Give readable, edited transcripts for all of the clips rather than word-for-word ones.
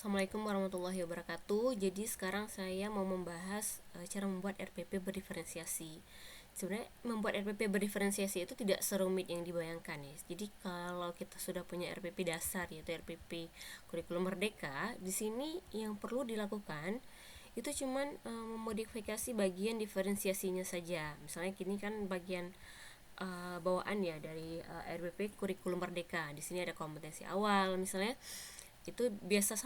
Assalamualaikum warahmatullahi wabarakatuh. Jadi sekarang saya mau membahas cara membuat RPP berdiferensiasi. Sebenarnya membuat RPP berdiferensiasi itu tidak serumit yang dibayangkan ya. Jadi kalau kita sudah punya RPP dasar yaitu RPP Kurikulum Merdeka, di sini yang perlu dilakukan itu cuman memodifikasi bagian diferensiasinya saja. Misalnya kini kan bagian bawaan ya dari RPP Kurikulum Merdeka. Di sini ada kompetensi awal misalnya itu biasa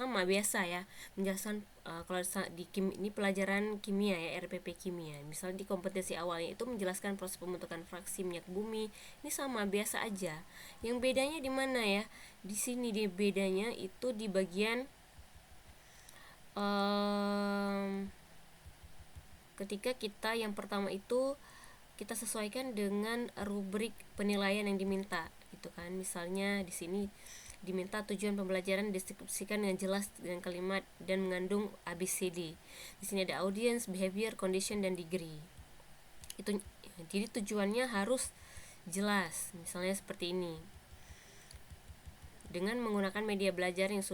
ya menjelaskan kalau di ini pelajaran kimia ya RPP kimia, misalnya di kompetensi awalnya itu menjelaskan proses pembentukan fraksi minyak bumi, ini sama biasa aja. Yang bedanya di mana ya, di sini di bedanya itu di bagian ketika kita yang pertama itu kita sesuaikan dengan rubrik penilaian yang diminta gitu kan. Misalnya di sini diminta tujuan pembelajaran deskripsikan dengan jelas dengan kalimat dan mengandung ABCD. Di sini ada audience, behavior, condition dan degree. Itu jadi tujuannya harus jelas. Misalnya seperti ini. Dengan menggunakan media belajar yang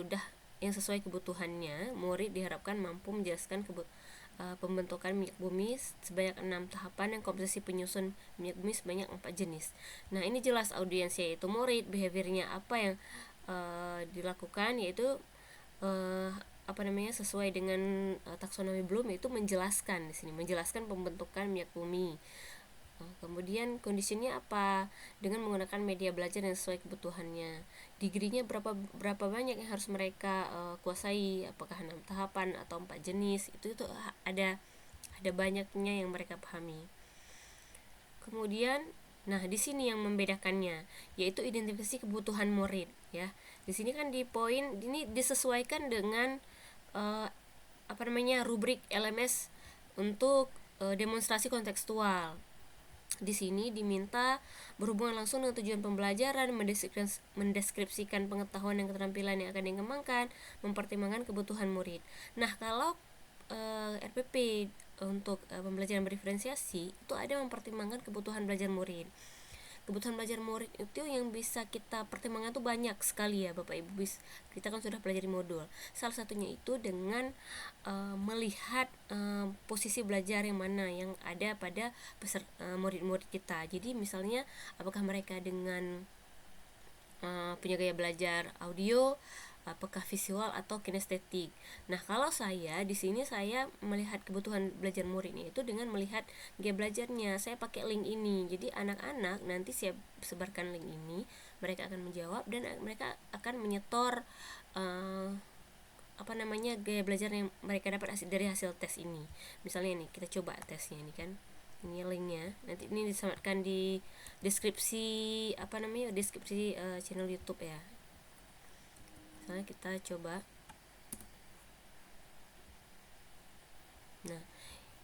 sesuai kebutuhannya, murid diharapkan mampu menjelaskan pembentukan minyak bumi sebanyak 6 tahapan dan komposisi penyusun minyak bumi sebanyak 4 jenis. Nah, ini jelas audiensnya yaitu murid, behaviornya apa yang dilakukan yaitu sesuai dengan taksonomi Bloom, itu menjelaskan di sini menjelaskan pembentukan minyak bumi. Kemudian kondisinya apa, dengan menggunakan media belajar yang sesuai kebutuhannya. Degree-nya berapa banyak yang harus mereka kuasai, apakah 6 tahapan atau 4 jenis, itu ada banyaknya yang mereka pahami. Kemudian di sini yang membedakannya yaitu identifikasi kebutuhan murid ya. Di sini kan di poin ini disesuaikan dengan rubrik LMS untuk demonstrasi kontekstual. Di sini diminta berhubungan langsung dengan tujuan pembelajaran, mendeskripsikan pengetahuan dan keterampilan yang akan dikembangkan, mempertimbangkan kebutuhan murid. Nah, kalau RPP untuk pembelajaran berdiferensiasi itu ada mempertimbangkan kebutuhan belajar murid. Kebutuhan belajar murid itu yang bisa kita pertimbangkan tuh banyak sekali ya Bapak Ibu. Kita kan sudah pelajari modul. Salah satunya itu dengan melihat posisi belajar yang mana yang ada pada murid-murid kita. Jadi misalnya apakah mereka dengan punya gaya belajar audio, apakah visual atau kinestetik. Nah, kalau saya di sini saya melihat kebutuhan belajar muridnya itu dengan melihat gaya belajarnya. Saya pakai link ini. Jadi anak-anak nanti saya sebarkan link ini, mereka akan menjawab dan mereka akan menyetor gaya belajar yang mereka dapat dari hasil tes ini. Misalnya nih, kita coba tesnya ini kan. Ini linknya. Nanti ini disematkan di deskripsi deskripsi channel YouTube ya. Misalnya kita coba. Nah,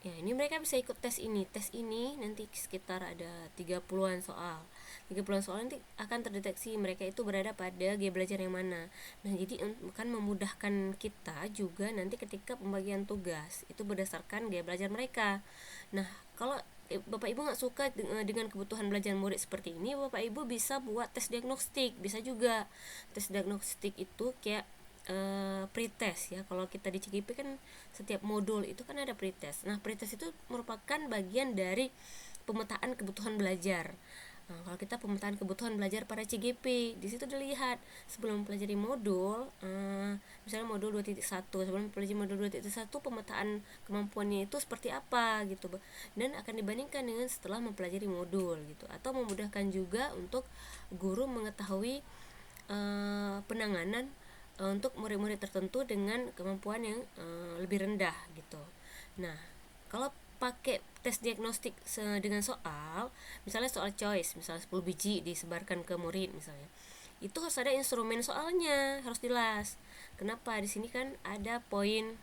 ya ini mereka bisa ikut tes ini. Tes ini nanti sekitar ada 30-an soal. 30-an soal nanti akan terdeteksi mereka itu berada pada gaya belajar yang mana. Nah, jadi akan memudahkan kita juga nanti ketika pembagian tugas itu berdasarkan gaya belajar mereka. Nah, kalau Bapak Ibu nggak suka dengan kebutuhan belajar murid seperti ini, Bapak Ibu bisa buat tes diagnostik, bisa juga. Tes diagnostik itu kayak pretest ya. Kalau kita di CGP kan setiap modul itu kan ada pretest. Nah, pretest itu merupakan bagian dari pemetaan kebutuhan belajar. Nah, kalau kita pemetaan kebutuhan belajar pada CGP, di situ dilihat sebelum mempelajari modul, misalnya modul 2.1, sebelum mempelajari modul 2.1 pemetaan kemampuannya itu seperti apa gitu, dan akan dibandingkan dengan setelah mempelajari modul gitu, atau memudahkan juga untuk guru mengetahui penanganan untuk murid-murid tertentu dengan kemampuan yang lebih rendah gitu. Nah, kalau pakai tes diagnostik dengan soal, misalnya soal choice, misalnya 10 biji disebarkan ke murid misalnya, itu harus ada instrumen soalnya, harus jelas. Kenapa? Di sini kan ada poin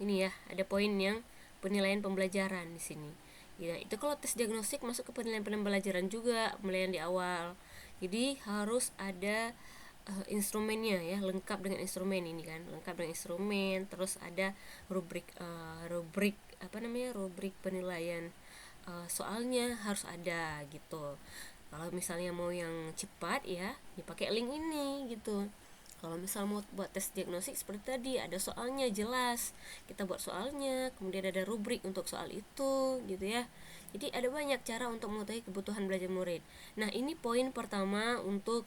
ini ya, ada poin yang penilaian pembelajaran di sini. Ya, itu kalau tes diagnostik masuk ke penilaian pembelajaran juga, penilaian di awal. Jadi harus ada instrumennya ya, lengkap dengan instrumen ini kan, lengkap dengan instrumen. Terus ada rubrik rubrik penilaian soalnya harus ada gitu. Kalau misalnya mau yang cepat ya dipakai link ini gitu. Kalau misal mau buat tes diagnostik seperti tadi, ada soalnya jelas, kita buat soalnya, kemudian ada rubrik untuk soal itu gitu ya. Jadi ada banyak cara untuk mengetahui kebutuhan belajar murid. Nah, ini poin pertama untuk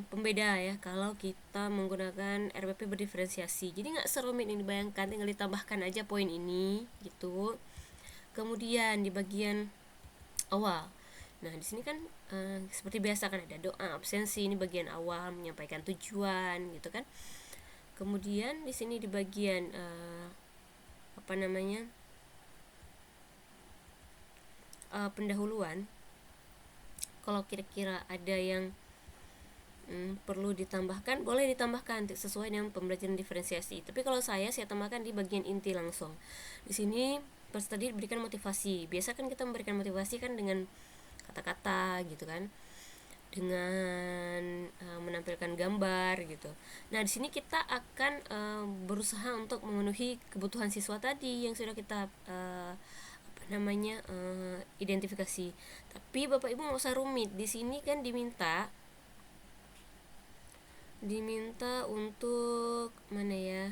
pembeda ya, kalau kita menggunakan RPP berdiferensiasi. Jadi nggak serumit yang dibayangkan, tinggal ditambahkan aja poin ini gitu. Kemudian di bagian awal, nah di sini kan seperti biasa kan ada doa absensi, ini bagian awal menyampaikan tujuan gitu kan. Kemudian di sini di bagian pendahuluan, kalau kira-kira ada yang perlu ditambahkan, boleh ditambahkan sesuai dengan pembelajaran diferensiasi. Tapi kalau saya tambahkan di bagian inti langsung. Di sini pas tadi diberikan motivasi. Biasa kan kita memberikan motivasi kan dengan kata-kata gitu kan, dengan menampilkan gambar gitu. Nah, di sini kita akan berusaha untuk memenuhi kebutuhan siswa tadi yang sudah kita identifikasi. Tapi Bapak Ibu nggak usah rumit. Di sini kan diminta untuk mana ya?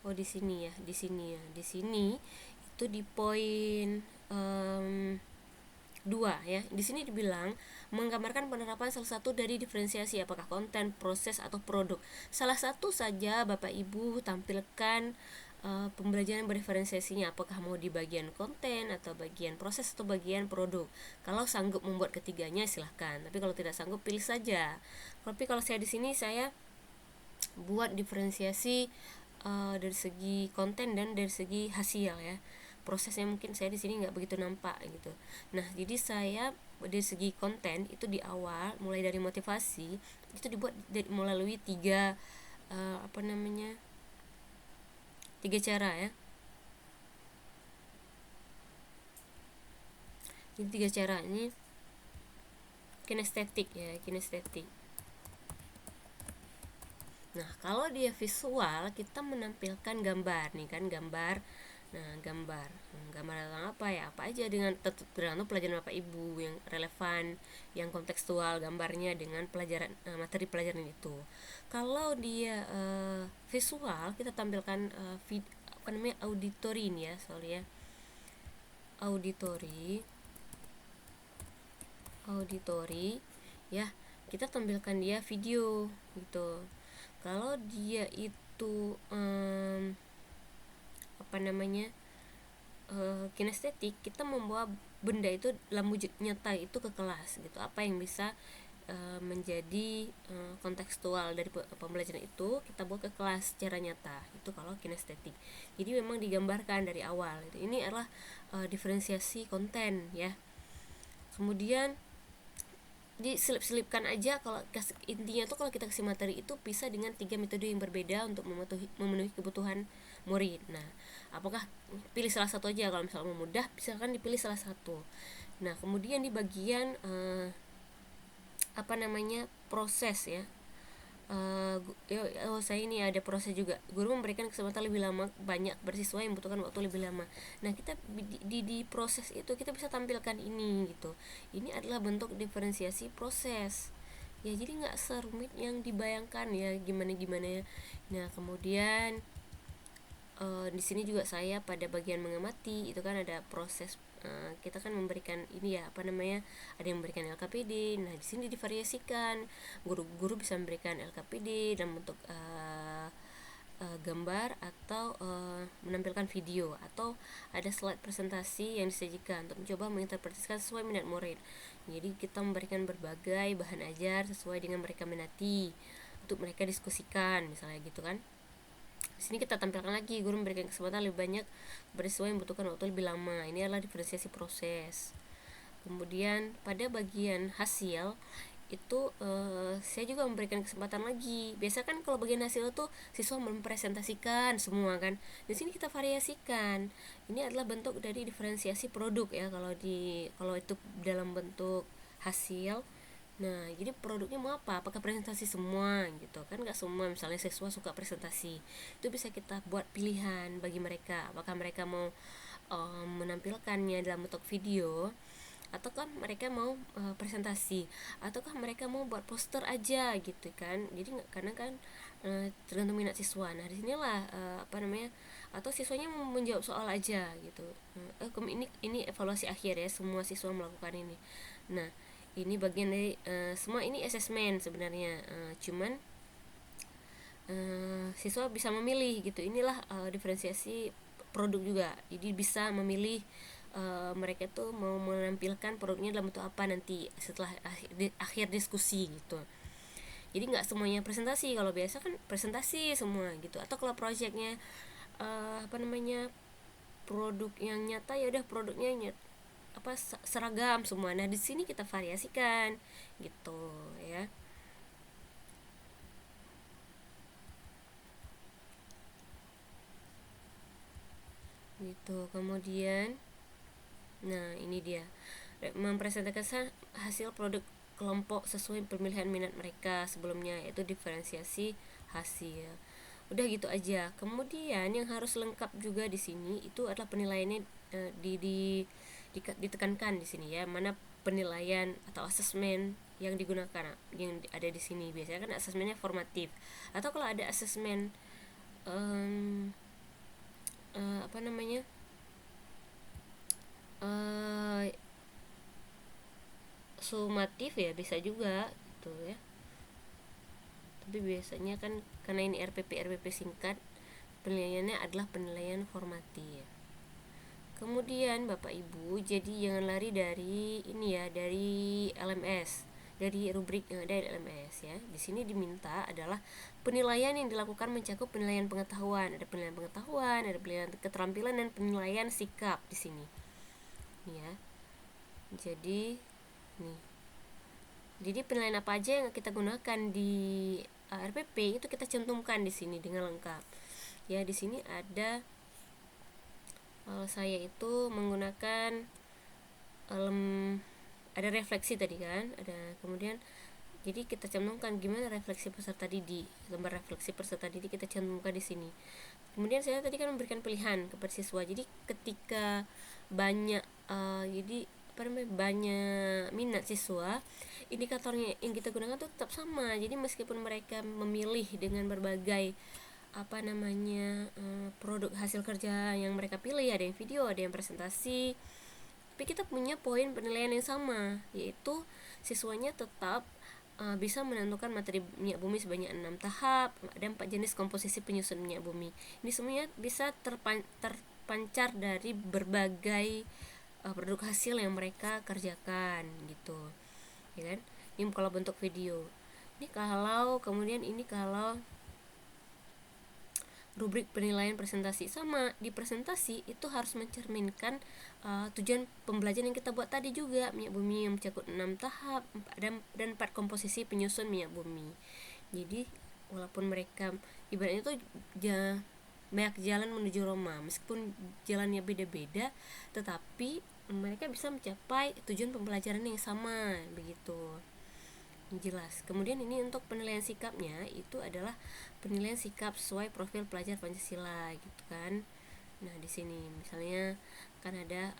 Oh, di sini ya. Di sini itu di poin 2 ya. Di sini dibilang menggambarkan penerapan salah satu dari diferensiasi, apakah konten, proses atau produk. Salah satu saja Bapak Ibu tampilkan pembelajaran berdiferensiasinya, apakah mau di bagian konten atau bagian proses atau bagian produk. Kalau sanggup membuat ketiganya silahkan, tapi kalau tidak sanggup pilih saja. Tapi kalau saya di sini saya buat diferensiasi dari segi konten dan dari segi hasil ya. Prosesnya mungkin saya di sini nggak begitu nampak gitu. Nah, jadi saya dari segi konten itu di awal mulai dari motivasi itu dibuat melalui tiga cara ya. Ini 3 cara ini kinestetik. Nah, kalau dia visual kita menampilkan gambar nih kan, gambar. Nah, gambar tentang apa ya, apa aja dengan tergantung pelajaran Bapak Ibu yang relevan, yang kontekstual gambarnya dengan pelajaran materi pelajaran itu. Kalau dia visual kita tampilkan auditory ini ya, soalnya auditory ya, kita tampilkan dia video gitu. Kalau dia itu kinestetik, kita membawa benda itu dalam wujud nyata itu ke kelas gitu. Apa yang bisa menjadi kontekstual dari pembelajaran itu kita bawa ke kelas secara nyata, itu kalau kinestetik. Jadi memang digambarkan dari awal gitu. Ini adalah diferensiasi konten ya. Kemudian diselip-selipkan aja, kalau intinya tuh kalau kita kasih materi itu bisa dengan 3 metode yang berbeda untuk memenuhi kebutuhan murid. Nah, apakah pilih salah satu aja, kalau misalnya mau mudah misalkan dipilih salah satu. Nah, kemudian di bagian proses ya, saya ini ada proses juga. Guru memberikan kesempatan lebih lama banyak bersiswa yang membutuhkan waktu lebih lama. Nah, kita di proses itu kita bisa tampilkan ini gitu. Ini adalah bentuk diferensiasi proses ya, jadi nggak serumit yang dibayangkan ya, gimana ya. Nah, kemudian di sini juga saya pada bagian mengamati itu kan ada proses. Kita kan memberikan ini ya, ada yang memberikan LKPD. Nah, di sini divariasikan, guru-guru bisa memberikan LKPD dalam bentuk gambar atau menampilkan video, atau ada slide presentasi yang disajikan untuk mencoba menginterpretasikan sesuai minat murid. Jadi kita memberikan berbagai bahan ajar sesuai dengan mereka minati untuk mereka diskusikan misalnya gitu kan. Di sini kita tampilkan lagi, guru memberikan kesempatan lebih banyak bersiswa yang membutuhkan waktu lebih lama. Ini adalah diferensiasi proses. Kemudian pada bagian hasil itu saya juga memberikan kesempatan lagi. Biasa kan kalau bagian hasil itu siswa mempresentasikan semua kan. Di sini kita variasikan. Ini adalah bentuk dari diferensiasi produk ya, kalau itu dalam bentuk hasil. Nah, jadi produknya mau apa? Apakah presentasi semua gitu kan? Nggak semua, misalnya siswa suka presentasi, itu bisa kita buat pilihan bagi mereka. Apakah mereka mau menampilkannya dalam bentuk video ataukah mereka mau presentasi, ataukah mereka mau buat poster aja gitu kan. Jadi karena kan tergantung minat siswa. Nah disinilah atau siswanya mau menjawab soal aja gitu. Ini evaluasi akhir ya, semua siswa melakukan ini. Nah ini bagian dari semua ini asesmen sebenarnya, cuman siswa bisa memilih gitu. Inilah diferensiasi produk juga. Jadi bisa memilih mereka tuh mau menampilkan produknya dalam bentuk apa nanti setelah akhir diskusi gitu. Jadi nggak semuanya presentasi. Kalau biasa kan presentasi semua gitu. Atau kalau proyeknya produk yang nyata, ya udah produknya seragam semua. Nah di sini kita variasikan gitu ya. Gitu. Kemudian nah ini dia, mempresentasikan hasil produk kelompok sesuai pemilihan minat mereka sebelumnya, yaitu diferensiasi hasil. Udah gitu aja. Kemudian yang harus lengkap juga di sini itu adalah penilaiannya, ditekankan di sini ya, mana penilaian atau asesmen yang digunakan yang ada di sini. Biasanya kan asesmennya formatif, atau kalau ada asesmen sumatif ya bisa juga gitu ya. Tapi biasanya kan karena ini RPP singkat, penilaiannya adalah penilaian formatif. Kemudian Bapak Ibu, jadi jangan lari dari ini ya, dari LMS, dari rubrik yang ada di LMS ya. Di sini diminta adalah penilaian yang dilakukan mencakup penilaian pengetahuan, ada penilaian keterampilan dan penilaian sikap di sini. Ya. Jadi nih. Jadi penilaian apa aja yang kita gunakan di RPP itu kita cantumkan di sini dengan lengkap. Ya, di sini ada saya itu menggunakan ada refleksi tadi kan, kemudian jadi kita cantumkan gimana refleksi peserta didik, lembar refleksi peserta didik kita cantumkan di sini. Kemudian saya tadi kan memberikan pilihan kepada siswa, jadi ketika banyak banyak minat siswa, indikatornya yang kita gunakan tuh tetap sama. Jadi meskipun mereka memilih dengan berbagai produk hasil kerja yang mereka pilih, ada yang video, ada yang presentasi, tapi kita punya poin penilaian yang sama, yaitu siswanya tetap bisa menentukan materi minyak bumi sebanyak 6 tahap, ada 4 jenis komposisi penyusun minyak bumi. Ini semuanya bisa terpancar dari berbagai produk hasil yang mereka kerjakan gitu, ya kan? Ini kalau bentuk video. Kemudian ini kalau rubrik penilaian presentasi, sama di presentasi itu harus mencerminkan tujuan pembelajaran yang kita buat tadi juga, minyak bumi yang mencakup 6 tahap dan 4 komposisi penyusun minyak bumi. Jadi walaupun mereka ibaratnya itu banyak jalan menuju Roma, meskipun jalannya beda-beda, tetapi mereka bisa mencapai tujuan pembelajaran yang sama begitu. Jelas. Kemudian ini untuk penilaian sikapnya itu adalah penilaian sikap sesuai profil pelajar Pancasila gitu kan. Nah, di sini misalnya kan ada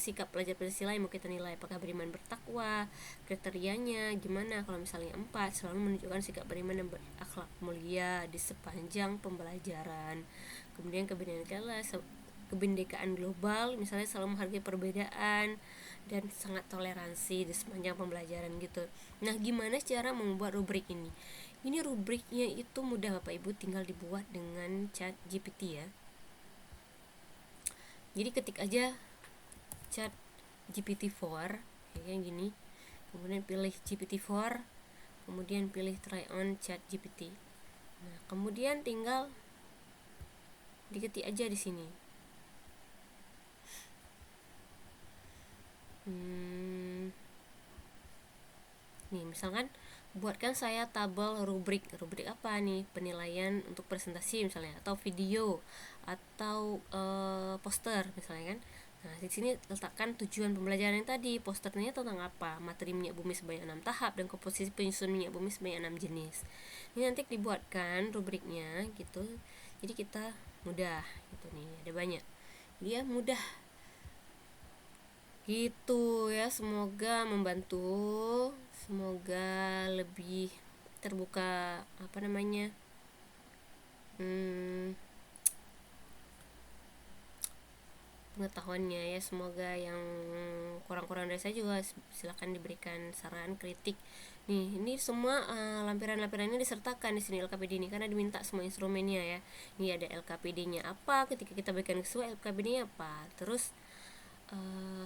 sikap pelajar Pancasila yang mau kita nilai, apakah beriman bertakwa, kriterianya gimana. Kalau misalnya 4, selalu menunjukkan sikap beriman dan berakhlak mulia di sepanjang pembelajaran. Kemudian kebinekaan global, misalnya selalu menghargai perbedaan dan sangat toleransi di sepanjang pembelajaran gitu. Nah, gimana cara membuat rubrik ini? Ini rubriknya itu mudah Bapak Ibu, tinggal dibuat dengan Chat GPT ya. Jadi ketik aja Chat GPT-4 kayak gini. Kemudian pilih GPT-4, kemudian pilih try on Chat GPT. Nah, kemudian tinggal diketik aja di sini. Nih, misalkan buatkan saya tabel rubrik apa nih, penilaian untuk presentasi misalnya, atau video, atau poster misalnya kan. Nah, di sini letakkan tujuan pembelajaran yang tadi, posternya tentang apa, materi minyak bumi sebanyak 6 tahap dan komposisi penyusun minyak bumi sebanyak 6 jenis. Ini nanti dibuatkan rubriknya gitu. Jadi kita mudah gitu nih, ada banyak. Dia mudah Gitu ya, semoga membantu, semoga lebih terbuka hmm, pengetahuannya ya. Semoga yang kurang-kurang dari saya juga silakan diberikan saran kritik. Nih, ini semua lampiran-lampiran ini disertakan di sini LKPD ini karena diminta semua instrumennya ya. Ini ada LKPD-nya apa, ketika kita berikan sesuai LKPD-nya apa. Terus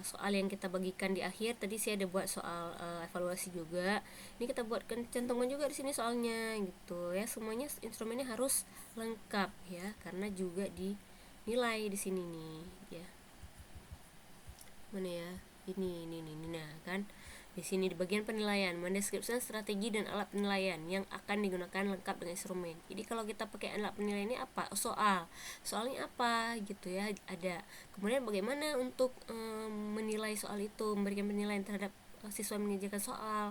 soal yang kita bagikan di akhir tadi saya ada buat soal evaluasi juga. Ini kita buatkan cantongan juga di sini soalnya gitu ya. Semuanya instrumennya harus lengkap ya karena juga dinilai di sini nih ya. Mana ya? Ini. Nah, kan di sini di bagian penilaian mendeskripsikan strategi dan alat penilaian yang akan digunakan lengkap dengan instrumen. Jadi kalau kita pakai alat penilaian ini apa? Soalnya apa gitu ya, ada. Kemudian bagaimana untuk menilai soal itu, memberikan penilaian terhadap siswa mengerjakan soal.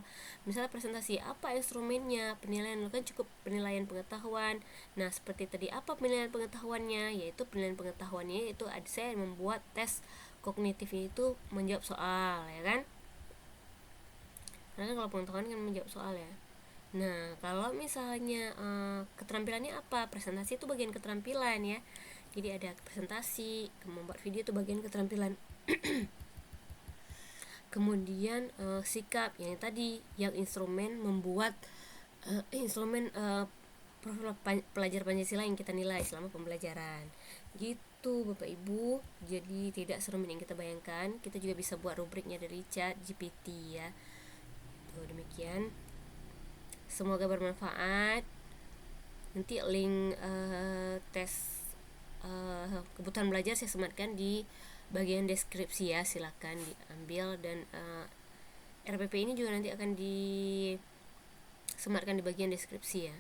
Misalnya presentasi, apa instrumennya? Penilaian kan cukup penilaian pengetahuan. Nah, seperti tadi apa penilaian pengetahuannya? Yaitu penilaian pengetahuannya itu saya membuat tes kognitif itu menjawab soal ya kan. Karena kan kalau pengetahuan kan menjawab soal ya. Nah, kalau misalnya keterampilannya apa? Presentasi itu bagian keterampilan ya. Jadi ada presentasi, membuat video itu bagian keterampilan. Kemudian sikap yang tadi, yang instrumen membuat instrumen profil pelajar Pancasila yang kita nilai selama pembelajaran. Gitu Bapak Ibu. Jadi tidak serumit yang kita bayangkan. Kita juga bisa buat rubriknya dari ChatGPT ya. Tuh, demikian. Semoga bermanfaat. Nanti link tes kebutuhan belajar saya sematkan di bagian deskripsi ya, silakan diambil. Dan RPP ini juga nanti akan disematkan di bagian deskripsi ya.